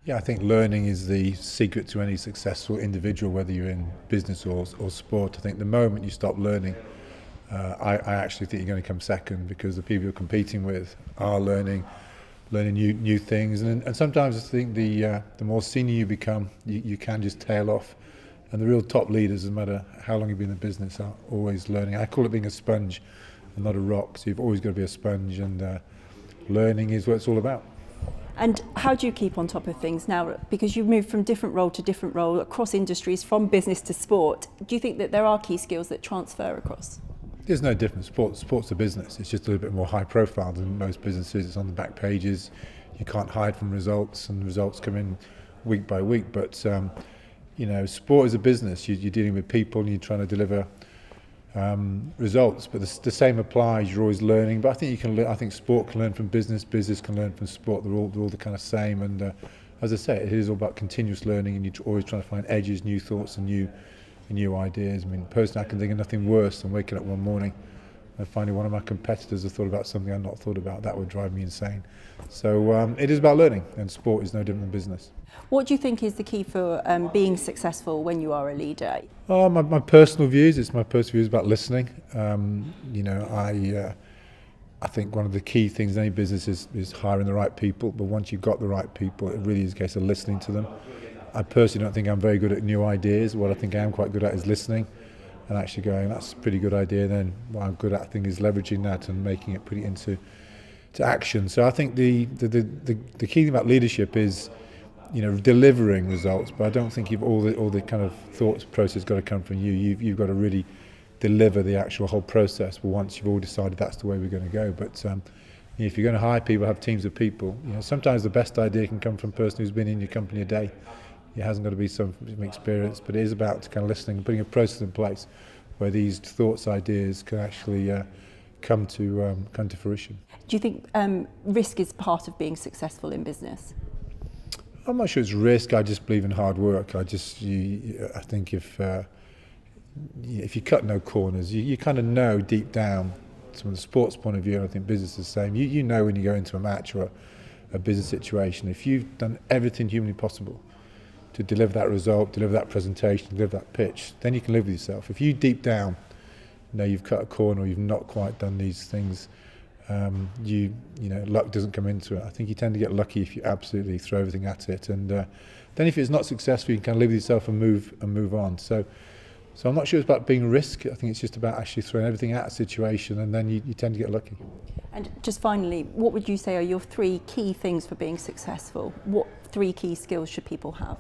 Yeah, I think learning is the secret to any successful individual, whether you're in business or sport. I think the moment you stop learning, I actually think you're going to come second, because the people you're competing with are learning new things, and sometimes I think the more senior you become, you can just tail off. And the real top leaders, no matter how long you've been in business, are always learning. I call it being a sponge and not a rock. So you've always got to be a sponge, and learning is what it's all about. And how do you keep on top of things now? Because you've moved from different role to different role across industries, from business to sport. Do you think that there are key skills that transfer across? There's no difference. Sport's a business. It's just a little bit more high profile than most businesses. It's on the back pages. You can't hide from results, and the results come in week by week. But sport is a business. You're dealing with people, and you're trying to deliver results. But the same applies. You're always learning. But I think you can. I think sport can learn from business. Business can learn from sport. They're all the kind of same. And as I say, it is all about continuous learning, and you're always trying to find edges, new thoughts, and new ideas. I mean, personally, I can think of nothing worse than waking up one morning and finding one of my competitors has thought about something I've not thought about. That would drive me insane. So it is about learning, and sport is no different than business. What do you think is the key for being successful when you are a leader? Oh, my personal views. It's my personal views about listening. I think one of the key things in any business is hiring the right people. But once you've got the right people, it really is a case of listening to them. I personally don't think I'm very good at new ideas. What I think I am quite good at is listening and actually going, that's a pretty good idea. Then what I'm good at, I think, is leveraging that and making it, putting it into action. So I think the key thing about leadership is, delivering results. But I don't think all the kind of thoughts process got to come from you. You've got to really deliver the actual whole process. But once you've all decided that's the way we're going to go. But if you're going to hire people, have teams of people. Sometimes the best idea can come from a person who's been in your company a day. It hasn't got to be some experience, but it is about kind of listening and putting a process in place where these thoughts, ideas can actually come to fruition. Do you think risk is part of being successful in business? I'm not sure it's risk. I just believe in hard work. I think if you cut no corners, you kind of know deep down, from the sports point of view, and I think business is the same. You know when you go into a match or a business situation, if you've done everything humanly possible to deliver that result, deliver that presentation, deliver that pitch, then you can live with yourself. If you deep down know you've cut a corner or you've not quite done these things, luck doesn't come into it. I think you tend to get lucky if you absolutely throw everything at it, and then if it's not successful, you can kind of live with yourself and move on. So I'm not sure it's about being risk. I think it's just about actually throwing everything at a situation, and then you tend to get lucky. And just finally, what would you say are your 3 key things for being successful? What 3 key skills should people have?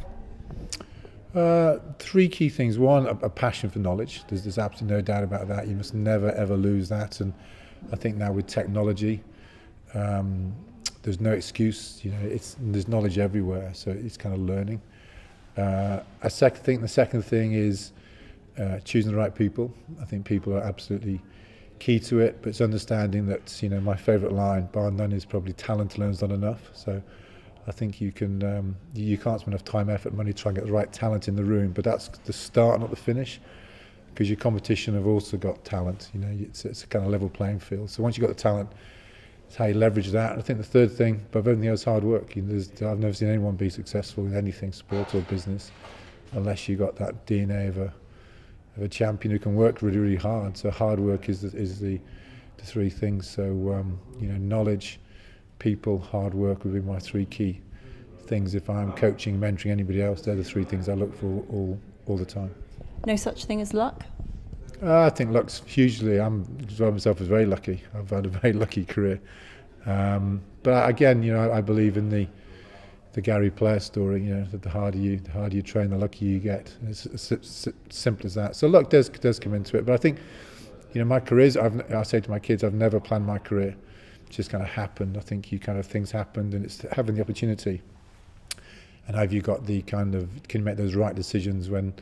3 key things. 1, a passion for knowledge. There's absolutely no doubt about that. You must never ever lose that. And I think now with technology, there's no excuse. There's knowledge everywhere. So it's kind of learning. The second thing is choosing the right people. I think people are absolutely key to it. But it's understanding that my favourite line, bar none, is probably talent alone's not enough. So I think you can't spend enough time, effort, money to try and get the right talent in the room, but that's the start, not the finish, because your competition have also got talent. It's a kind of level playing field. So once you've got the talent, it's how you leverage that. And I think the third thing, above everything else, hard work. I've never seen anyone be successful in anything, sport or business, unless you got that DNA of a champion who can work really, really hard. So hard work is the 3 things. So knowledge, people, hard work would be my 3 key things. If I'm coaching, mentoring anybody else, they're the 3 things I look for all the time. No such thing as luck? I think luck's hugely. I'm describing myself as very lucky. I've had a very lucky career. But again, I believe in the Gary Player story. That the harder you train, the luckier you get. It's as simple as that. So luck does come into it. But I think, my careers. I say to my kids, I've never planned my career. Just kind of happened. I think things happened, and it's having the opportunity. And have you got can you make those right decisions when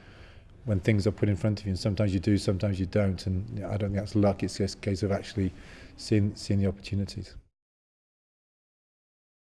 things are put in front of you? And sometimes you do, sometimes you don't. And I don't think that's luck. It's just a case of actually seeing the opportunities.